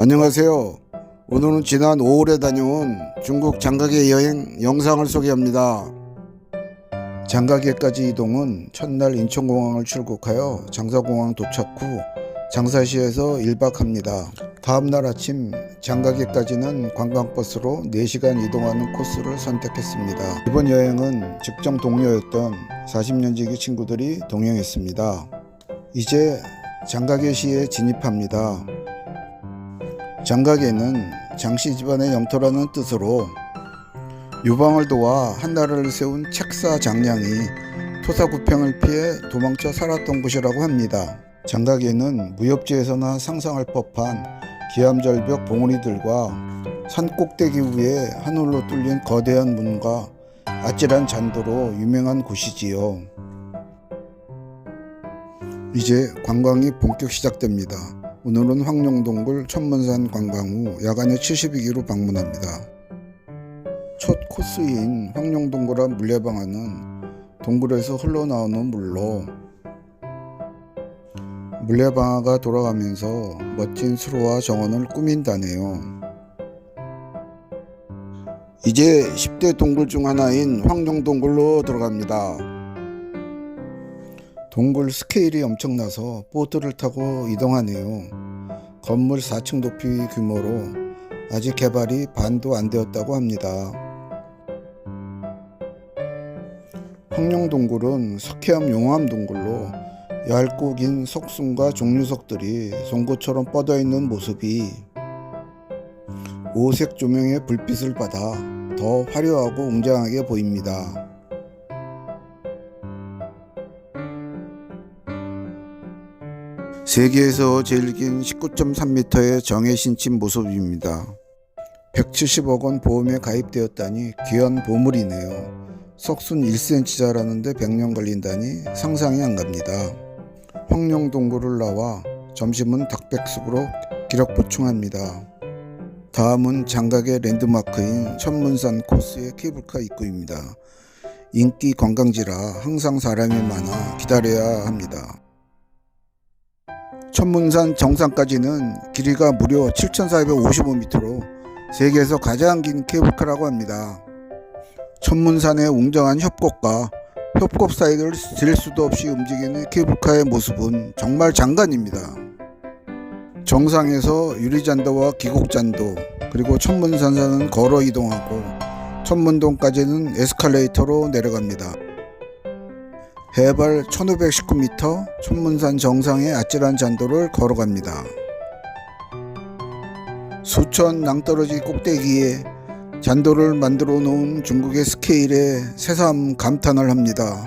안녕하세요. 오늘은 지난 5월에 다녀온 중국 장가게 여행 영상을 소개합니다. 장가게까지 이동은 첫날 인천공항을 출국하여 장사공항 도착 후 장사시에서 1박합니다. 다음날 아침 장가게까지는 관광버스로 4시간 이동하는 코스를 선택했습니다. 이번 여행은 직장 동료였던 40년지기 친구들이 동행했습니다. 이제 장가게시에 진입합니다. 장가게는 장씨 집안의 영토라는 뜻으로 유방을 도와 한나라를 세운 책사 장량이 토사구팽을 피해 도망쳐 살았던 곳이라고 합니다. 장가게는 무협지에서나 상상할 법한 기암절벽 봉우리들과 산 꼭대기 위에 하늘로 뚫린 거대한 문과 아찔한 잔도로 유명한 곳이지요. 이제 관광이 본격 시작됩니다. 오늘은 황룡동굴 천문산 관광 후 야간에 72기로 방문합니다. 첫 코스인 황룡동굴 앞 물레방아는 동굴에서 흘러나오는 물로 물레방아가 돌아가면서 멋진 수로와 정원을 꾸민다네요. 이제 10대 동굴 중 하나인 황룡동굴로 들어갑니다. 동굴 스케일이 엄청나서 보트를 타고 이동하네요. 건물 4층 높이 규모로 아직 개발이 반도 안 되었다고 합니다. 황룡동굴은 석회암 용암동굴로 얇고 긴 석순과 종류석들이 송곳처럼 뻗어있는 모습이 오색 조명의 불빛을 받아 더 화려하고 웅장하게 보입니다. 세계에서 제일 긴 19.3m의 정해 신침 모습입니다. 170억 원 보험에 가입되었다니 귀한 보물이네요. 석순 1cm 자라는데 100년 걸린다니 상상이 안 갑니다. 황룡동굴을 나와 점심은 닭백숙으로 기력 보충합니다. 다음은 장가게 랜드마크인 천문산 코스의 케이블카 입구입니다. 인기 관광지라 항상 사람이 많아 기다려야 합니다. 천문산 정상까지는 길이가 무려 7,455m로 세계에서 가장 긴 케이블카라고 합니다. 천문산의 웅장한 협곡과 협곡 사이를 질 수도 없이 움직이는 케이블카의 모습은 정말 장관입니다. 정상에서 유리잔도와 기곡잔도 그리고 천문산산은 걸어 이동하고 천문동까지는 에스컬레이터로 내려갑니다. 해발 1519m 천문산 정상의 아찔한 잔도를 걸어갑니다. 수천 낭떠러지 꼭대기에 잔도를 만들어 놓은 중국의 스케일에 새삼 감탄을 합니다.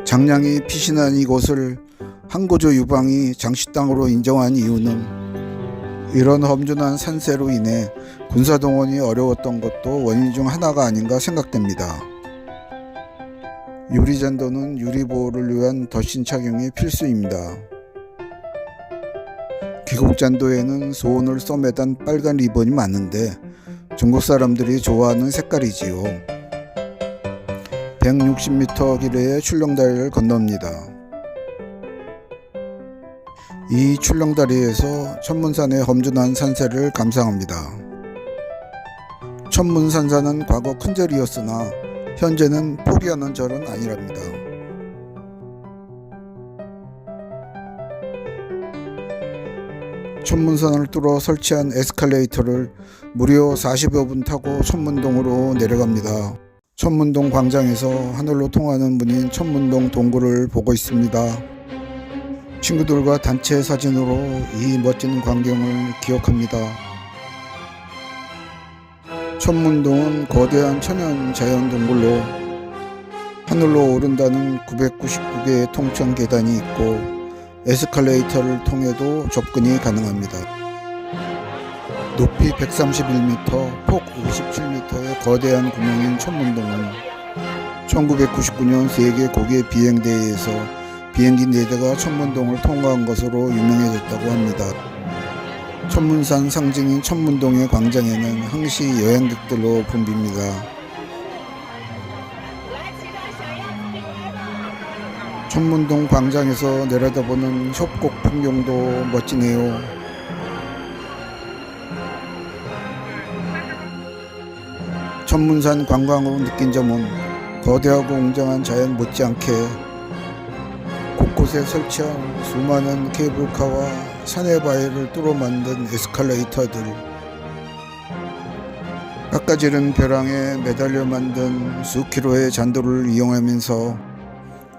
장량이 피신한 이곳을 항고조 유방이 장씨 땅으로 인정한 이유는 이런 험준한 산세로 인해 군사동원이 어려웠던 것도 원인 중 하나가 아닌가 생각됩니다. 유리잔도는 유리보호를 위한 덧신 착용이 필수입니다. 기곡잔도에는 소원을 써매단 빨간 리본이 많은데 중국 사람들이 좋아하는 색깔이지요. 160m 길이의 출렁다리를 건넙니다. 이 출렁다리에서 천문산의 험준한 산세를 감상합니다. 천문산사는 과거 큰 절이었으나 현재는 포기하는 절은 아니랍니다. 천문산을 뚫어 설치한 에스컬레이터를 무려 40여 분 타고 천문동으로 내려갑니다. 천문동 광장에서 하늘로 통하는 문인 천문동 동굴을 보고 있습니다. 친구들과 단체 사진으로 이 멋진 광경을 기억합니다. 천문동은 거대한 천연 자연 동굴로 하늘로 오른다는 999개의 통천 계단이 있고 에스컬레이터를 통해도 접근이 가능합니다. 높이 131m, 폭 57m의 거대한 구멍인 천문동은 1999년 세계 고개 비행대회에서 비행기 4대가 천문동을 통과한 것으로 유명해졌다고 합니다. 천문산 상징인 천문동의 광장에는 항시 여행객들로 붐빕니다. 천문동 광장에서 내려다보는 협곡 풍경도 멋지네요. 천문산 관광으로 느낀 점은 거대하고 웅장한 자연 못지않게 곳곳에 설치한 수많은 케이블카와 산의 바위를 뚫어 만든 에스컬레이터들, 깎아지른 벼랑에 매달려 만든 수킬로의 잔도를 이용하면서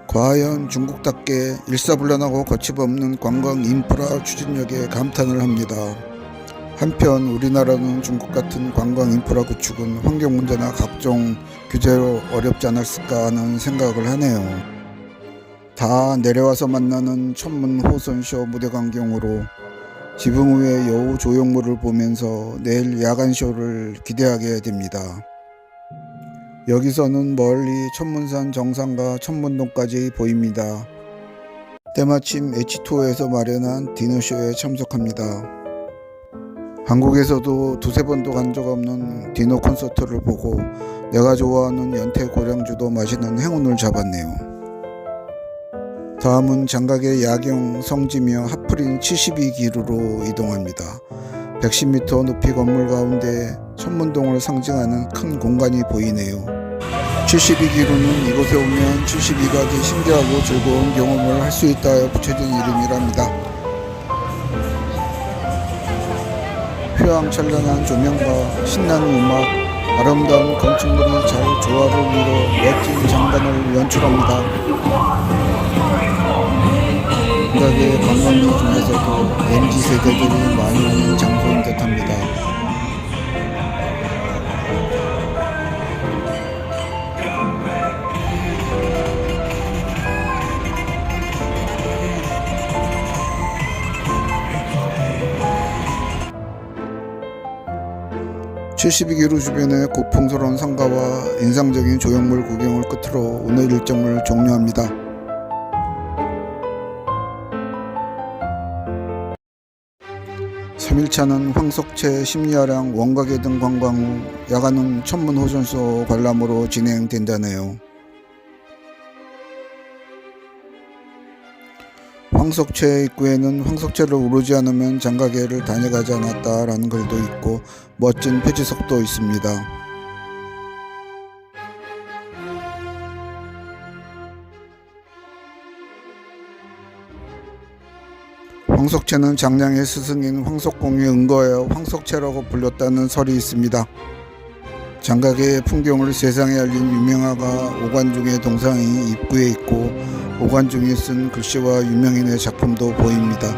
과연 중국답게 일사불란하고 거침없는 관광 인프라 추진력에 감탄을 합니다. 한편 우리나라는 중국 같은 관광 인프라 구축은 환경 문제나 각종 규제로 어렵지 않았을까 하는 생각을 하네요. 다 내려와서 만나는 천문 호선쇼 무대 광경으로 지붕 위의 여우 조형물을 보면서 내일 야간쇼를 기대하게 됩니다. 여기서는 멀리 천문산 정상과 천문동까지 보입니다. 때마침 H2O에서 마련한 디너쇼에 참석합니다. 한국에서도 두세 번도 간 적 없는 디너 콘서트를 보고 내가 좋아하는 연태 고량주도 마시는 행운을 잡았네요. 다음은 장각의 야경 성지며 핫플인 72기루로 이동합니다. 110m 높이 건물 가운데 천문동을 상징하는 큰 공간이 보이네요. 72기루는 이곳에 오면 72가지 신기하고 즐거운 경험을 할 수 있다 붙여진 이름이랍니다. 휘황찬란한 조명과 신나는 음악, 아름다운 건축물이 잘 조화를 이뤄 멋진 장관을 연출합니다. 장각의 관광지 중에서도 MZ세대들이 많이 오는 장소인 듯합니다. (72기루) 주변의 고풍스러운 상가와 인상적인 조형물 구경을 끝으로 오늘 일정을 종료합니다. (3일차는) 황석채, 심리아량, 원각외 등 관광 후 야간은 천문호선소 관람으로 진행된다네요. 황석채 입구에는 황석채를 오르지 않으면 장각회를 다녀가지 않았다라는 글도 있고 멋진 표지석도 있습니다. 황석채는 장량의 스승인 황석공이 은거하여 황석채라고 불렸다는 설이 있습니다. 장각의 풍경을 세상에 알린 유명화가 오관중의 동상이 입구에 있고 오관중이 쓴 글씨와 유명인의 작품도 보입니다.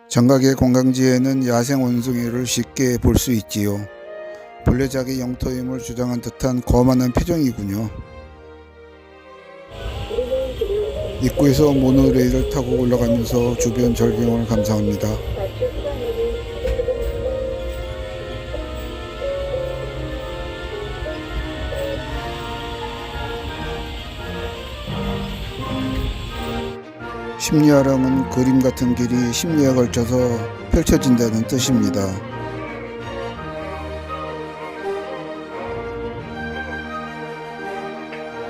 장각의 관광지에는 야생 원숭이를 쉽게 볼 수 있지요. 본래 자기 영토임을 주장한 듯한 거만한 표정이군요. 입구에서 모노레일을 타고 올라가면서 주변 절경을 감상합니다. 심리아량은 그림 같은 길이 심리에 걸쳐서 펼쳐진다는 뜻입니다.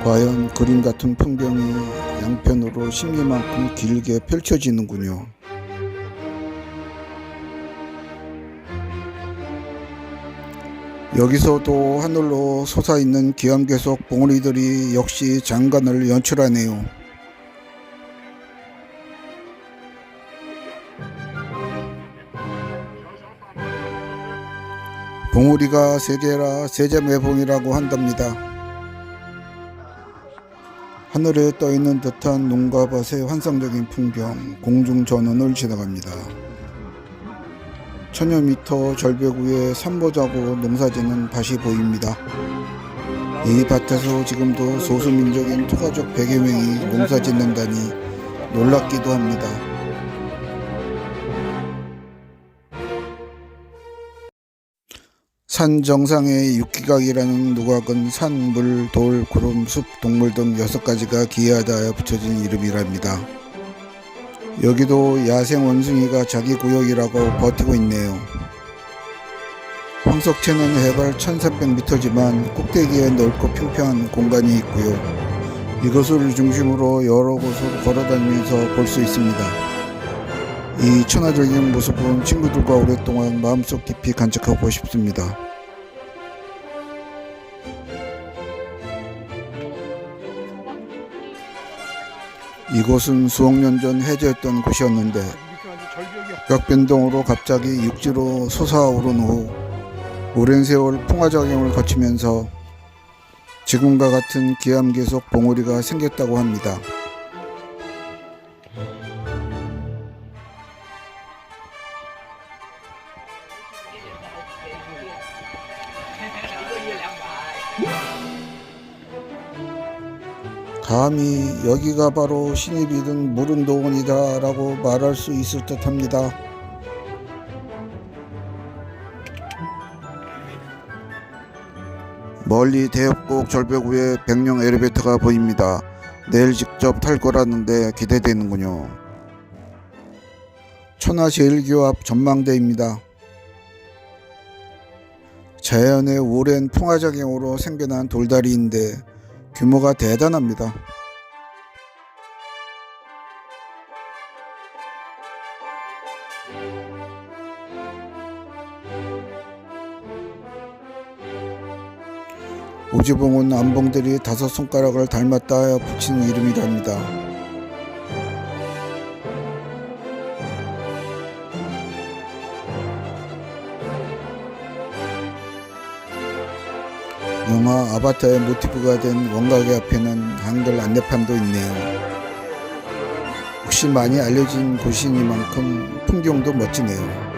과연 그림 같은 풍경이 양편으로 심리만큼 길게 펼쳐지는군요. 여기서도 하늘로 솟아있는 기암괴석 봉우리들이 역시 장관을 연출하네요. 봉우리가 세개라 세자매봉이라고 한답니다. 하늘에 떠있는 듯한 눈과 밭의 환상적인 풍경, 공중전원을 지나갑니다. 천여 미터 절벽 위에 산보자고 농사짓는 밭이 보입니다. 이 밭에서 지금도 소수민족인 토가족 100여 명이 농사짓는다니 놀랍기도 합니다. 산 정상의 육기각이라는 누각은 산, 물, 돌, 구름, 숲, 동물 등 6가지가 기이하다에 붙여진 이름이랍니다. 여기도 야생 원숭이가 자기 구역이라고 버티고 있네요. 황석채는 해발 1300m지만 꼭대기에 넓고 평평한 공간이 있고요. 이것을 중심으로 여러 곳을 걸어다니면서 볼 수 있습니다. 이 천하절경 모습은 친구들과 오랫동안 마음속 깊이 간직하고 싶습니다. 이곳은 수억 년 전 해저였던 곳이었는데 벽변동으로 갑자기 육지로 솟아오른 후 오랜 세월 풍화작용을 거치면서 지금과 같은 기암괴석 봉우리가 생겼다고 합니다. 감히 여기가 바로 신이 비든 무릉도원이다 라고 말할 수 있을 듯 합니다. 멀리 대협곡 절벽 위에 백룡 엘리베이터가 보입니다. 내일 직접 탈 거라는데 기대되는군요. 천하제일교 앞 전망대입니다. 자연의 오랜 풍화작용으로 생겨난 돌다리인데 규모가 대단합니다. 우지봉은 암봉들이 5손가락을 닮았다 하여 붙인 이름이랍니다. 영화 아바타의 모티브가 된 원가게 앞에는 한글 안내판도 있네요. 혹시 많이 알려진 곳이니만큼 풍경도 멋지네요.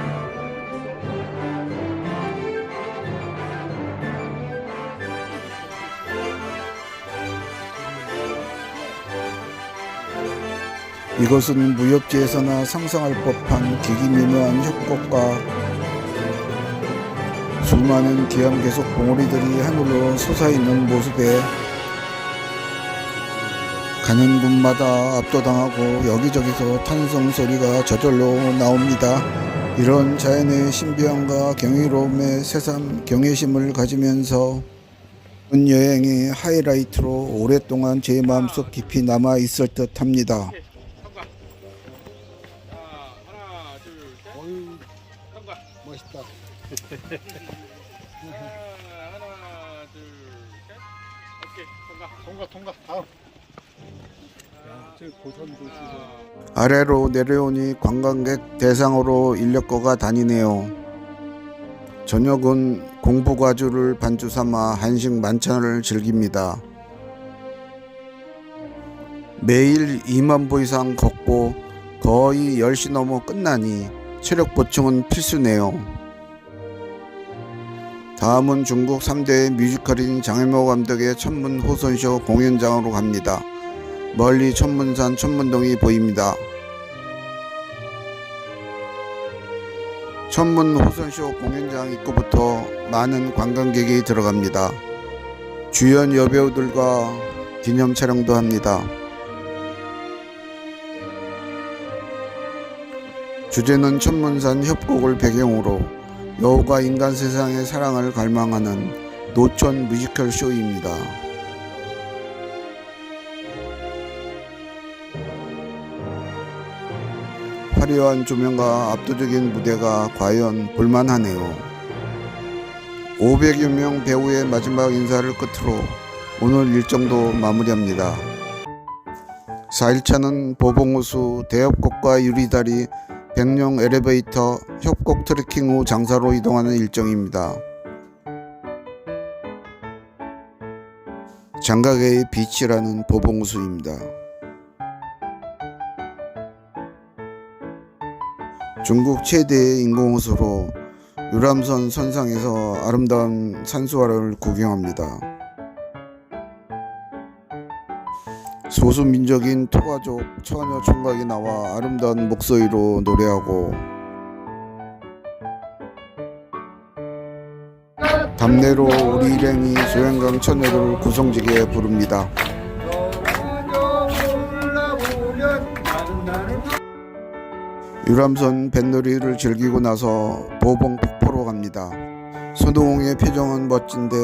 이것은 무협지에서나 상상할 법한 기기미묘한 협곡과 수많은 기암괴석 봉우리들이 하늘로 솟아있는 모습에 가는 곳마다 압도당하고 여기저기서 탄성 소리가 저절로 나옵니다. 이런 자연의 신비함과 경이로움에 새삼 경외심을 가지면서 본 여행의 하이라이트로 오랫동안 제 마음속 깊이 남아 있을 듯 합니다. 멋있다. 하나, 둘, 셋. 오케이, 통과. 다음. 야, 저 고선도시죠. 아래로 내려오니 관광객 대상으로 인력거가 다니네요. 저녁은 공부과주를 반주 삼아 한식 만찬을 즐깁니다. 매일 2만 보 이상 걷고 거의 10시 넘어 끝나니 체력 보충은 필수네요. 다음은 중국 3대 뮤지컬인 장혜모 감독의 천문 호선쇼 공연장으로 갑니다. 멀리 천문산 천문동이 보입니다. 천문 호선쇼 공연장 입구부터 많은 관광객이 들어갑니다. 주연 여배우들과 기념 촬영도 합니다. 주제는 천문산 협곡을 배경으로 여우가 인간 세상의 사랑을 갈망하는 노천 뮤지컬 쇼입니다. 화려한 조명과 압도적인 무대가 과연 볼만하네요. 500여 명 배우의 마지막 인사를 끝으로 오늘 일정도 마무리합니다. 4일차는 보봉호수, 대협곡과 유리다리, 백룡 엘리베이터, 협곡 트레킹 후 장사로 이동하는 일정입니다. 장각의 빛이라는 보봉호수입니다. 중국 최대의 인공호수로 유람선 선상에서 아름다운 산수화를 구경합니다. 소수민족인 토가족 처녀 총각이 나와 아름다운 목소리로 노래하고 담내로 우리 일행이 소양강 처녀를 구성지게 부릅니다. 유람선 뱃놀이를 즐기고 나서 보봉 폭포로 갑니다. 손오공의 표정은 멋진데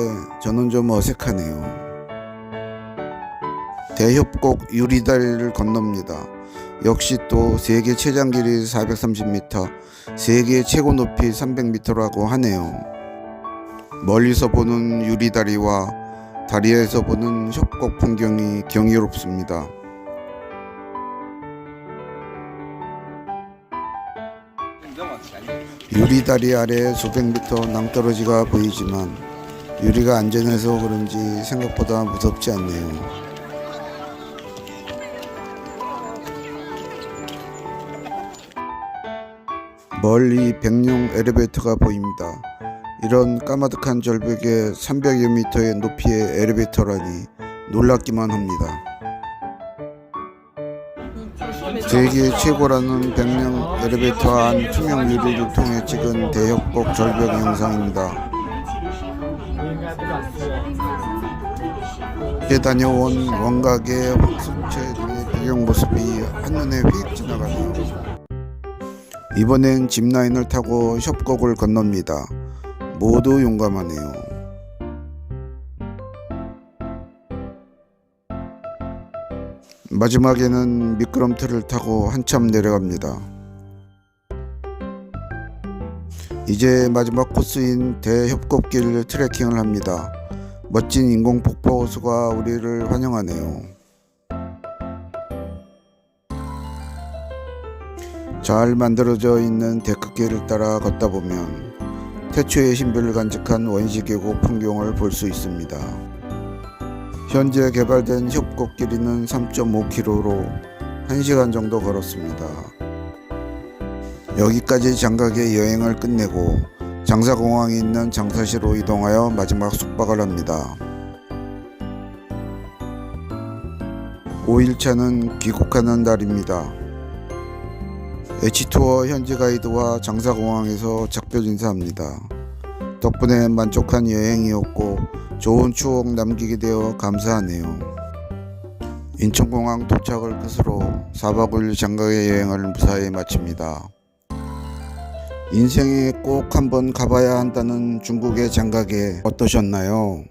저는 좀 어색하네요. 대협곡 유리다리를 건넙니다. 역시 또 세계 최장 길이 430m, 세계 최고 높이 300m라고 하네요. 멀리서 보는 유리다리와 다리에서 보는 협곡 풍경이 경이롭습니다. 유리다리 아래 수백 미터 낭떠러지가 보이지만 유리가 안전해서 그런지 생각보다 무섭지 않네요. 멀리 백룡 엘리베이터가 보입니다. 이런 까마득한 절벽에 300여 미터의 높이의 엘리베이터라니 놀랍기만 합니다. 세계 최고라는 백룡 엘리베이터 안 투명 유리를 통해 찍은 대협곡 절벽 영상입니다. 다녀온 원각의 황수채의 배경 모습이 한눈에 휙 지나가네요. 이번엔 짚라인을 타고 협곡을 건넙니다. 모두 용감하네요. 마지막에는 미끄럼틀을 타고 한참 내려갑니다. 이제 마지막 코스인 대협곡길 트레킹을 합니다. 멋진 인공 폭포 호수가 우리를 환영하네요. 잘 만들어져 있는 데크길을 따라 걷다 보면 태초의 신비를 간직한 원시 계곡 풍경을 볼 수 있습니다. 현재 개발된 협곡 길이는 3.5km로 1시간 정도 걸었습니다. 여기까지 장각의 여행을 끝내고 장사공항이 있는 장사시로 이동하여 마지막 숙박을 합니다. 5일차는 귀국하는 날입니다. H투어 현지 가이드와 장사공항에서 작별 인사합니다. 덕분에 만족한 여행이었고 좋은 추억 남기게 되어 감사하네요. 인천공항 도착을 끝으로 4박 5일 장각의 여행을 무사히 마칩니다. 인생에 꼭 한번 가봐야 한다는 중국의 장각에 어떠셨나요?